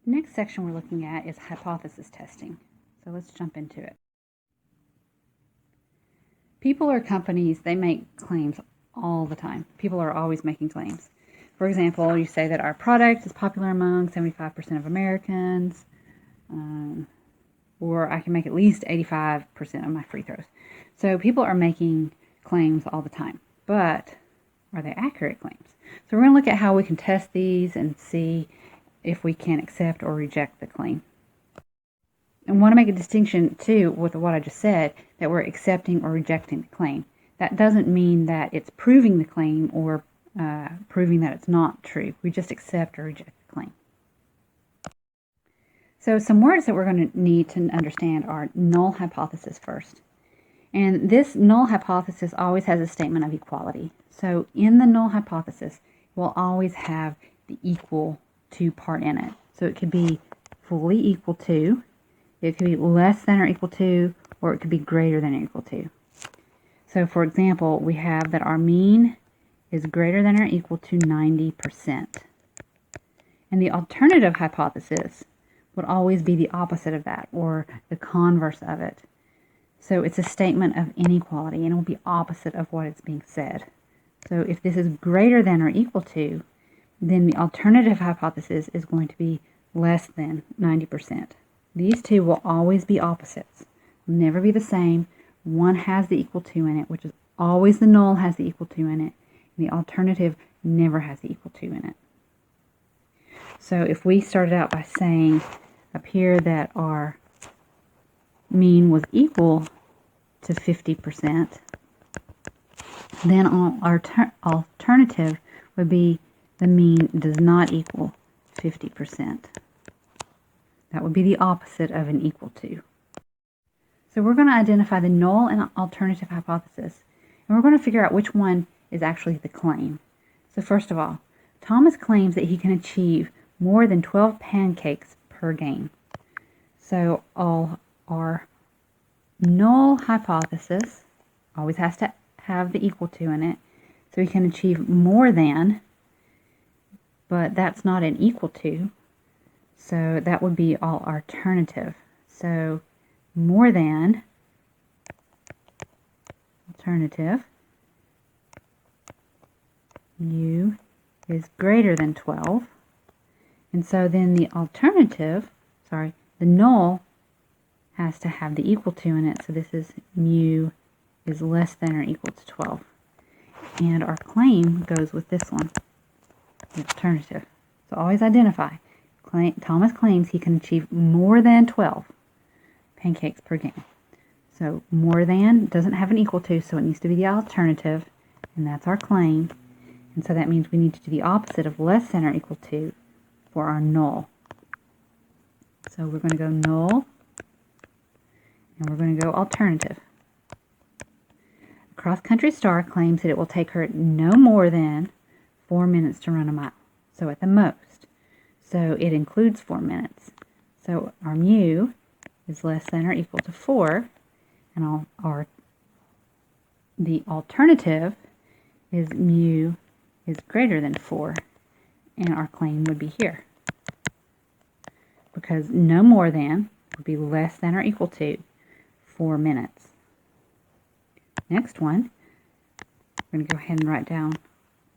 The next section we're looking at is hypothesis testing. So let's jump into it. People or companies, they make claims all the time. People are always making claims. For example, you say that our product is popular among 75% of Americans, or I can make at least 85% of my free throws. So people are making claims all the time, but are they accurate claims? So we're going to look at how we can test these and see if we can accept or reject the claim. And want to make a distinction too with what I just said, that we're accepting or rejecting the claim. That doesn't mean that it's proving the claim or proving that it's not true. We just accept or reject the claim. So some words that we're going to need to understand are null hypothesis first. And this null hypothesis always has a statement of equality. So in the null hypothesis, we'll always have the equal to part in it. So it could be fully equal to, it could be less than or equal to, or it could be greater than or equal to. So for example, we have that our mean is greater than or equal to 90%. And the alternative hypothesis would always be the opposite of that, or the converse of it. So it's a statement of inequality, and it will be opposite of what is being said. So if this is greater than or equal to, then the alternative hypothesis is going to be less than 90%. These two will always be opposites, will never be the same. One has the equal to in it, which is always the null has the equal to in it, and the alternative never has the equal to in it. So if we started out by saying up here that our mean was equal to 50%, then our alternative would be the mean does not equal 50%. That would be the opposite of an equal to. So we're going to identify the null and alternative hypothesis, and we're going to figure out which one is actually the claim. So first of all, Thomas claims that he can achieve more than 12 pancakes per game. So our null hypothesis always has to have the equal to in it. So he can achieve more than, but that's not an equal to. So that would be all alternative. So more than alternative mu is greater than 12. And so then the alternative, the null has to have the equal to in it. So this is mu is less than or equal to 12. And our claim goes with this one, the alternative. So always identify. Thomas claims he can achieve more than 12 pancakes per game. So more than doesn't have an equal to, so it needs to be the alternative, and that's our claim. And so that means we need to do the opposite of less than or equal to for our null. So we're going to go null, and we're going to go alternative. A cross-country star claims that it will take her no more than 4 minutes to run a mile. So at the most. So it includes 4 minutes. So our mu is less than or equal to 4, and the alternative is mu is greater than 4, and our claim would be here. Because no more than would be less than or equal to 4 minutes. Next one, we're going to go ahead and write down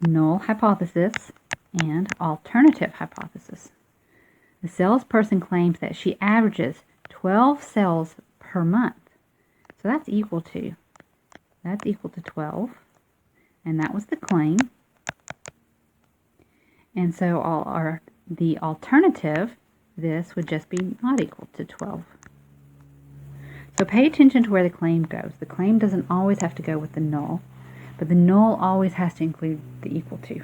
null hypothesis and alternative hypothesis. The salesperson claims that she averages 12 sales per month. So that's equal to 12, and that was the claim. And so the alternative, this would just be not equal to 12. So pay attention to where the claim goes. The claim doesn't always have to go with the null, but the null always has to include the equal to.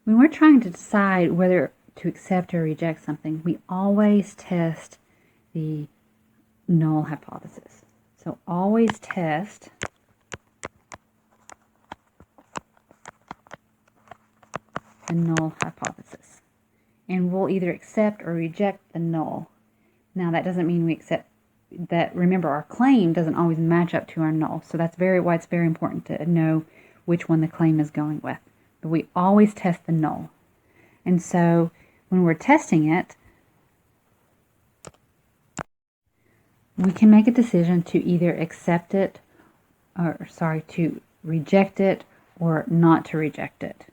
When we're trying to decide whether to accept or reject something, we always test the null hypothesis. So always test the null hypothesis. And we'll either accept or reject the null. Now that doesn't mean we accept that. Remember, our claim doesn't always match up to our null. So that's why it's very important to know which one the claim is going with. But we always test the null. And so when we're testing it, we can make a decision to either accept it, to reject it, or not to reject it.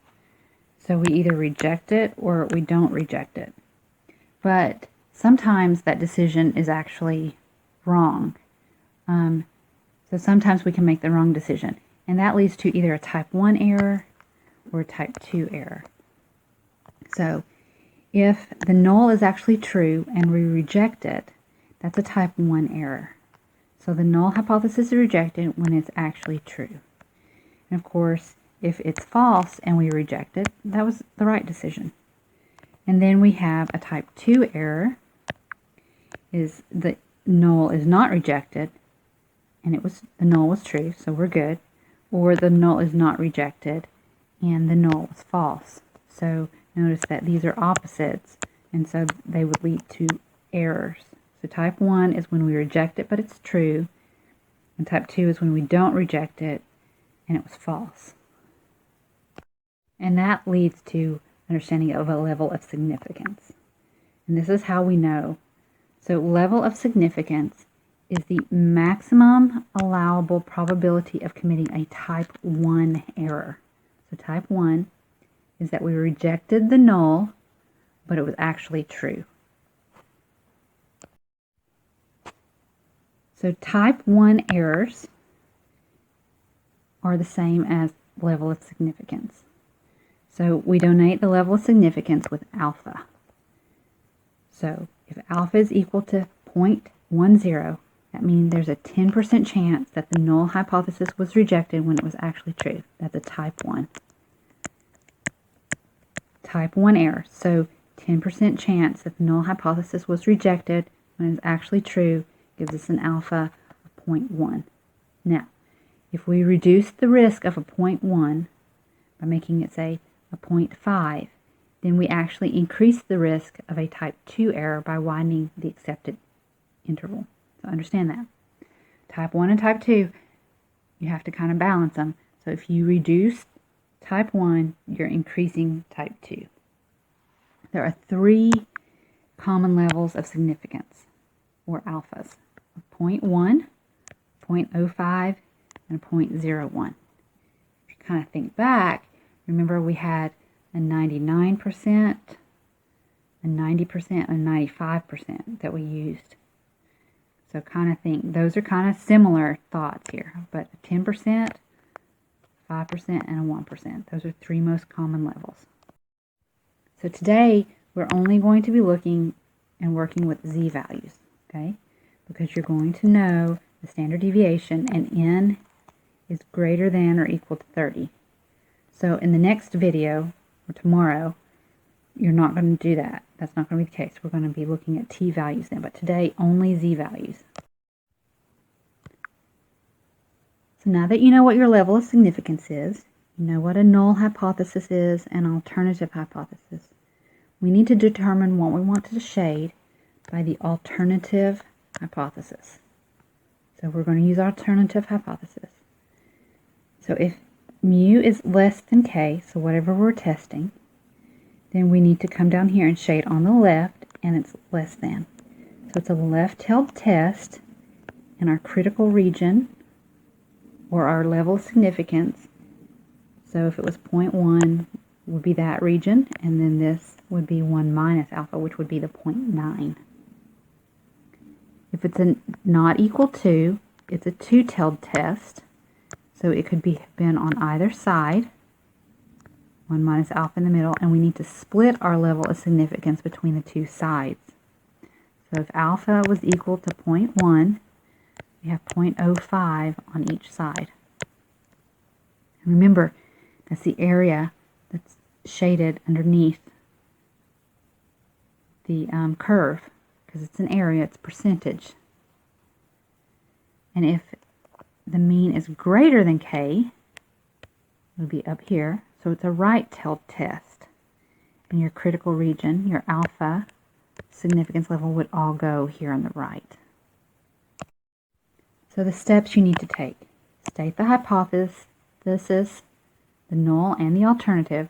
So we either reject it or we don't reject it. But sometimes that decision is actually wrong. So sometimes we can make the wrong decision. And that leads to either a type 1 error or a type 2 error. So if the null is actually true and we reject it, that's a type 1 error. So the null hypothesis is rejected when it's actually true. And of course, if it's false and we reject it, that was the right decision. And then we have a type 2 error, is the null is not rejected, and the null was true, so we're good. Or the null is not rejected, and the null was false. So notice that these are opposites, and so they would lead to errors. So type 1 is when we reject it, but it's true. And type 2 is when we don't reject it, and it was false. And that leads to understanding of a level of significance. And this is how we know. So level of significance is the maximum allowable probability of committing a type 1 error. So type 1 is that we rejected the null, but it was actually true. So type 1 errors are the same as level of significance. So we denote the level of significance with alpha. So if alpha is equal to 0.10, that means there's a 10% chance that the null hypothesis was rejected when it was actually true. That's a type 1. Type 1 error. So 10% chance that the null hypothesis was rejected when it's actually true gives us an alpha of 0.1. Now, if we reduce the risk of a 0.1 by making it, say, a 0.5, then we actually increase the risk of a type 2 error by widening the accepted interval. So understand that. Type 1 and type 2, you have to kind of balance them. So if you reduce type 1, you're increasing type 2. There are 3 common levels of significance, or alphas: 0.1, 0.05, and 0.01. If you kind of think back, remember we had a 99%, a 90%, and a 95% that we used. So kind of think, those are kind of similar thoughts here, but 10%, 5%, and a 1%. Those are 3 most common levels. So today, we're only going to be looking and working with z-values, okay? Because you're going to know the standard deviation, and n is greater than or equal to 30. So in the next video, or tomorrow, you're not going to do that. That's not going to be the case. We're going to be looking at t-values then, but today, only z-values. So now that you know what your level of significance is, you know what a null hypothesis is and alternative hypothesis, we need to determine what we want to shade by the alternative hypothesis. So we're going to use alternative hypothesis. So if mu is less than k, so whatever we're testing, then we need to come down here and shade on the left, and it's less than. So it's a left-held test in our critical region, or our level of significance. So if it was 0.1, would be that region, and then this would be 1 minus alpha, which would be the 0.9. If it's not equal to, it's a two-tailed test, so it could be been on either side, 1 minus alpha in the middle, and we need to split our level of significance between the two sides. So if alpha was equal to 0.1, we have 0.05 on each side. And remember, that's the area that's shaded underneath the curve, because it's an area, it's percentage. And if the mean is greater than k, it would be up here. So it's a right-tailed test. In your critical region, your alpha significance level would all go here on the right. So the steps you need to take: state the hypothesis, the null, and the alternative,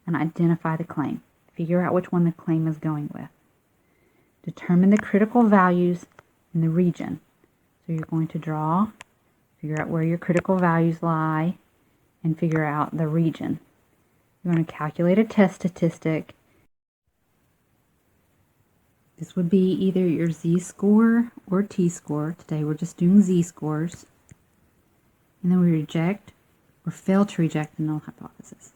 and identify the claim. If figure out which one the claim is going with. Determine the critical values in the region. So you're going to draw, figure out where your critical values lie, and figure out the region. You're going to calculate a test statistic. This would be either your z-score or t-score. Today we're just doing z-scores. And then we reject or fail to reject the null hypothesis.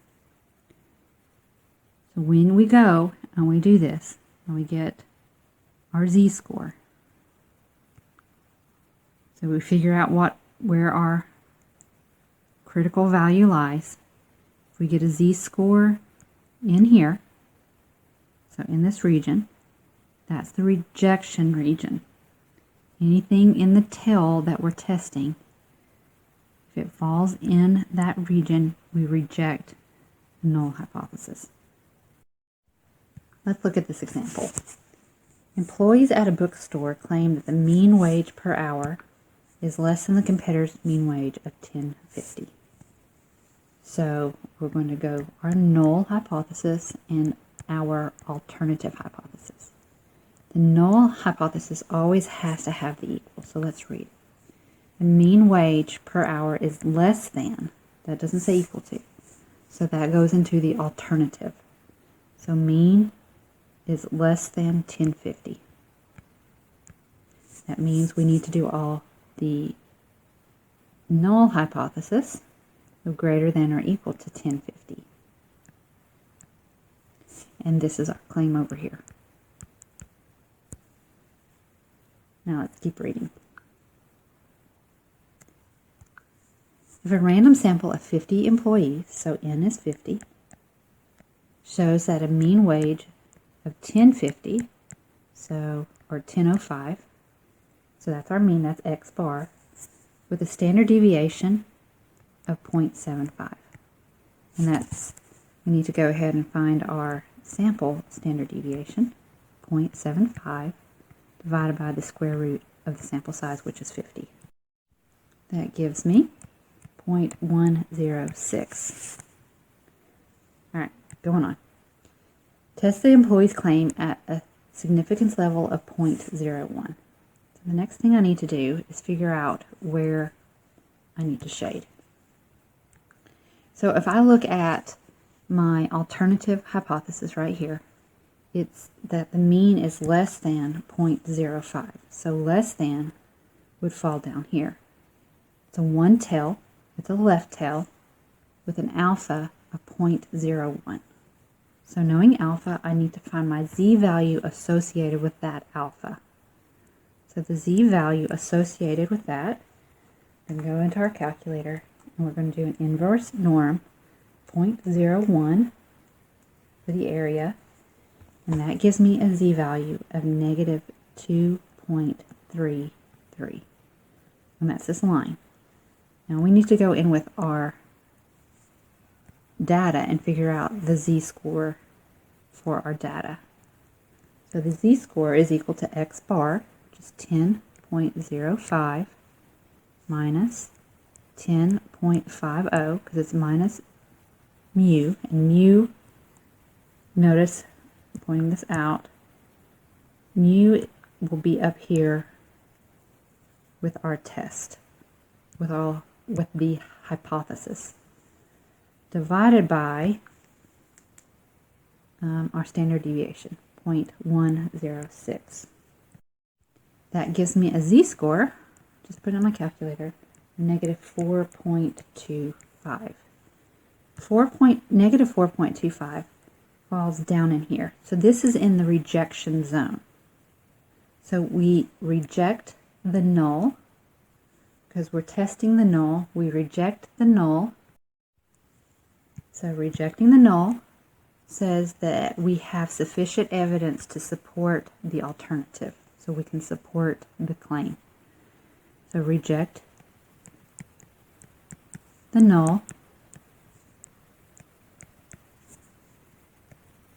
So when we go and we do this, and we get our z-score. So we figure out where our critical value lies. If we get a z-score in here, so in this region, that's the rejection region. Anything in the tail that we're testing, if it falls in that region, we reject the null hypothesis. Let's look at this example. Employees at a bookstore claim that the mean wage per hour is less than the competitor's mean wage of $10.50. So we're going to go our null hypothesis and our alternative hypothesis. The null hypothesis always has to have the equal, so let's read it. The mean wage per hour is less than, that doesn't say equal to, so that goes into the alternative. So mean is less than $10.50. That means we need to do all the null hypothesis of greater than or equal to $10.50. And this is our claim over here. Now let's keep reading. If a random sample of 50 employees, so N is 50, shows that a mean wage of $10.50, or $10.05, so that's our mean, that's X bar, with a standard deviation of 0.75. And that's, we need to go ahead and find our sample standard deviation, 0.75, divided by the square root of the sample size, which is 50. That gives me 0.106. All right, going on. Test the employee's claim at a significance level of 0.01. So the next thing I need to do is figure out where I need to shade. So if I look at my alternative hypothesis right here, it's that the mean is less than 0.05. So less than would fall down here. It's a one tail, it's a left tail with an alpha of 0.01. So knowing alpha, I need to find my z-value associated with that alpha. So the z-value associated with that, then go into our calculator, and we're going to do an inverse norm, 0.01 for the area, and that gives me a z-value of negative 2.33. And that's this line. Now we need to go in with our data and figure out the z-score for our data. So the z-score is equal to x bar, which is 10.05, minus 10.50, because it's minus mu, and mu, notice, I'm pointing this out, mu will be up here with our test, with the hypothesis, divided by our standard deviation, 0.106. That gives me a z-score, just put it on my calculator, negative 4.25. Negative 4.25 falls down in here. So this is in the rejection zone. So we reject the null, because we're testing the null. We reject the null. So rejecting the null says that we have sufficient evidence to support the alternative, so we can support the claim. So reject the null,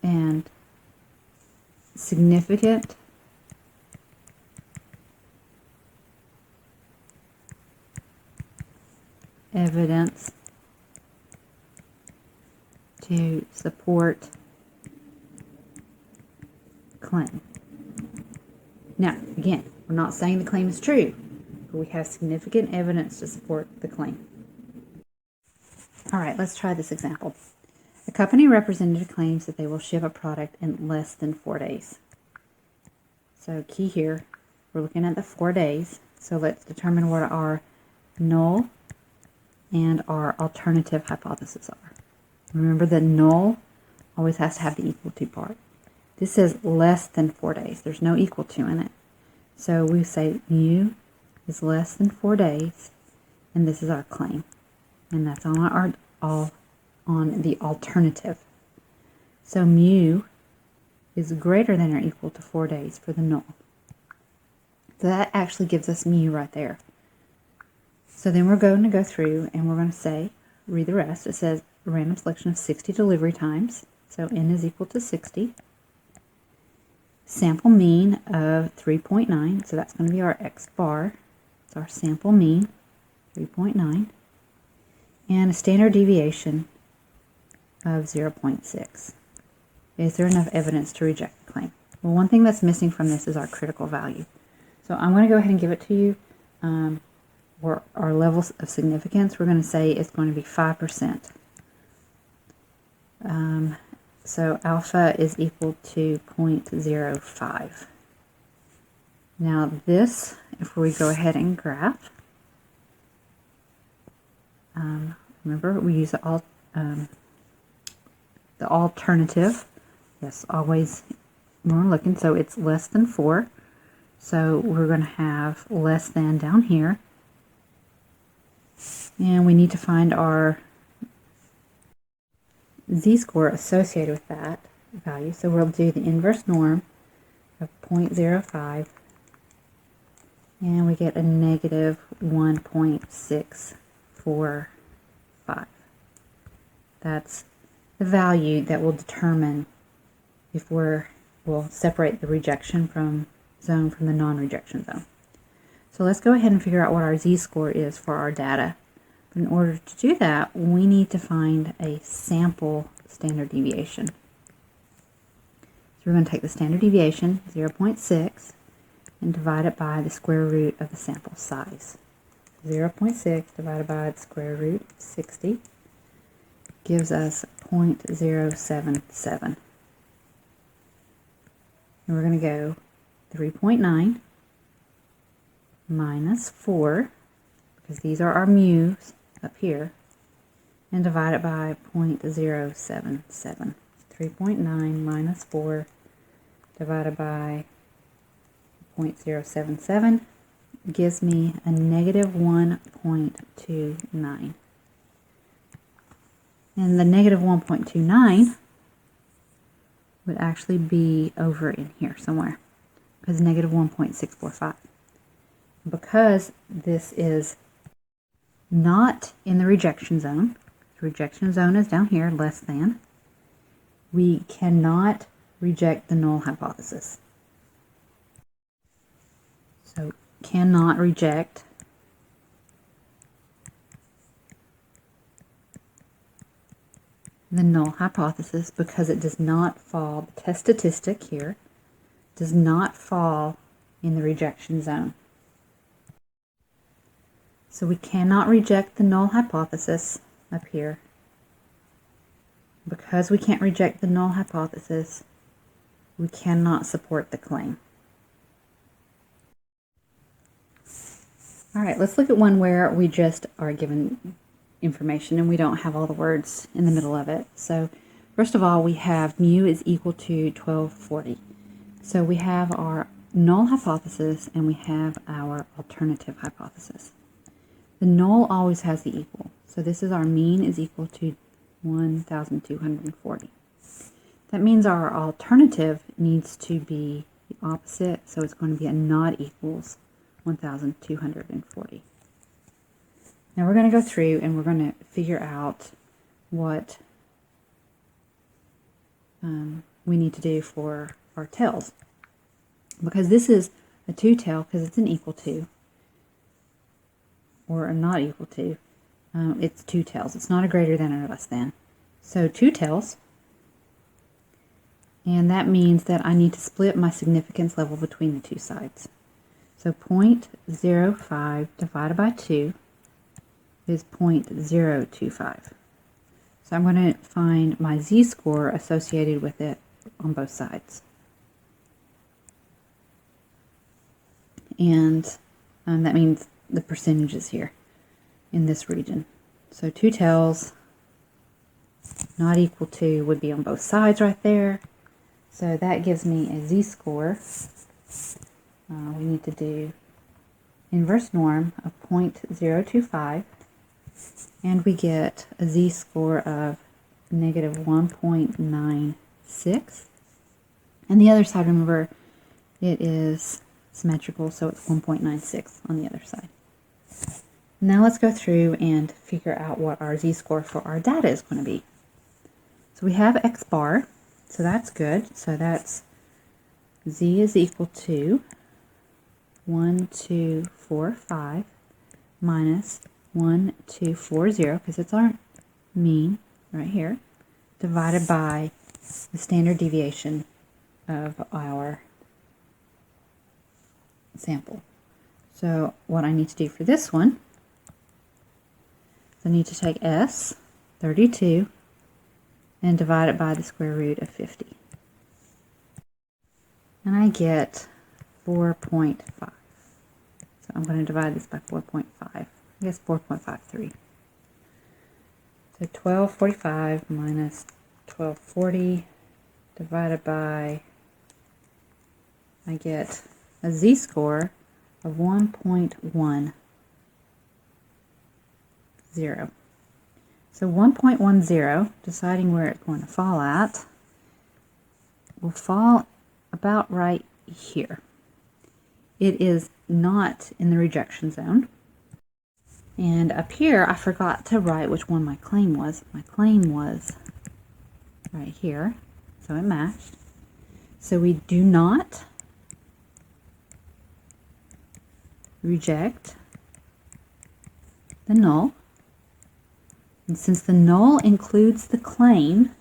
and significant evidence to support claim. Now, again, we're not saying the claim is true, but we have significant evidence to support the claim. All right, let's try this example. A company representative claims that they will ship a product in less than 4 days. So key here, we're looking at the 4 days. So let's determine what our null and our alternative hypothesis are. Remember, the null always has to have the equal to part. This says less than 4 days. There's no equal to in it. So we say mu is less than 4 days, and this is our claim. And that's on on the alternative. So mu is greater than or equal to 4 days for the null. So that actually gives us mu right there. So then we're going to go through and we're going to say, read the rest. It says a random selection of 60 delivery times. So n is equal to 60. Sample mean of 3.9. So that's going to be our x bar. It's our sample mean, 3.9. And a standard deviation of 0.6. Is there enough evidence to reject the claim? Well, one thing that's missing from this is our critical value. So I'm going to go ahead and give it to you. For our levels of significance, we're going to say it's going to be 5%. So alpha is equal to 0.05. Now this, if we go ahead and graph, remember we use the alternative. Yes, always when we're looking, so it's less than 4. So we're going to have less than down here. And we need to find our z-score associated with that value. So we'll do the inverse norm of 0.05. And we get a negative 1.645. That's the value that will determine if we'll separate the rejection zone from the non-rejection zone. So let's go ahead and figure out what our z-score is for our data. But in order to do that, we need to find a sample standard deviation. So we're going to take the standard deviation, 0.6, and divide it by the square root of the sample size. 0.6 divided by the square root of 60 gives us 0.077. And we're going to go 3.9 minus 4, because these are our mu's up here, and divide it by 0.077. 3.9 minus 4 divided by 0.077 gives me a negative 1.29. And the negative 1.29 would actually be over in here somewhere, because negative 1.645. Because this is not in the rejection zone, the rejection zone is down here, less than, we cannot reject the null hypothesis. So cannot reject the null hypothesis because it does not fall, the test statistic here does not fall in the rejection zone. So we cannot reject the null hypothesis up here. Because we can't reject the null hypothesis, we cannot support the claim. All right, let's look at one where we just are given information and we don't have all the words in the middle of it. So first of all, we have mu is equal to 1240. So we have our null hypothesis and we have our alternative hypothesis. The null always has the equal. So this is our mean is equal to 1,240. That means our alternative needs to be the opposite, so it's going to be a not equals 1,240. Now we're going to go through and we're going to figure out what we need to do for our tails. Because this is a two-tail because it's an equal to, or a not equal to. It's two tails. It's not a greater than or less than. So two tails, And that means that I need to split my significance level between the two sides. So 0.05 divided by 2 is 0.025. So I'm going to find my z-score associated with it on both sides. And that means the percentages here in this region. So 2 tails not equal to would be on both sides right there. So that gives me a z-score. We need to do inverse norm of 0.025. And we get a z-score of negative 1.96. And the other side, remember, it is symmetrical, so it's 1.96 on the other side. Now let's go through and figure out what our z-score for our data is going to be. So we have x bar, so that's good. So that's z is equal to 1245 minus 1240, because it's our mean right here, divided by the standard deviation of our sample. So what I need to do for this one is I need to take S, 32, and divide it by the square root of 50. And I get 4.5. So I'm going to divide this by 4.5. I guess 4.53. So 1245 minus 1240 divided by, I get a z-score of 1.10. So 1.10, deciding where it's going to fall at, will fall about right here. It is not in the rejection zone. And up here, I forgot to write which one my claim was. My claim was right here, so it matched. So we do not reject the null. And since the null includes the claim,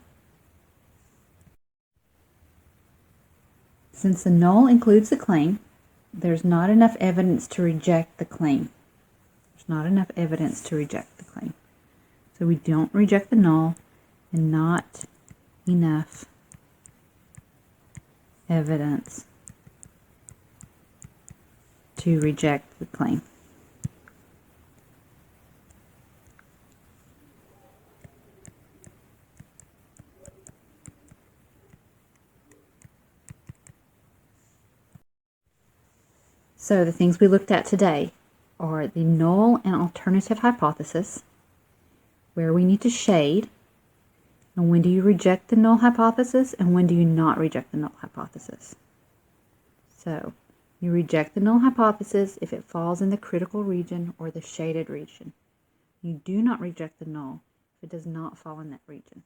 there's not enough evidence to reject the claim. There's not enough evidence to reject the claim. So we don't reject the null, and not enough evidence to reject the claim. So the things we looked at today are the null and alternative hypothesis, where we need to shade, and when do you reject the null hypothesis and when do you not reject the null hypothesis. So you reject the null hypothesis if it falls in the critical region or the shaded region. You do not reject the null if it does not fall in that region.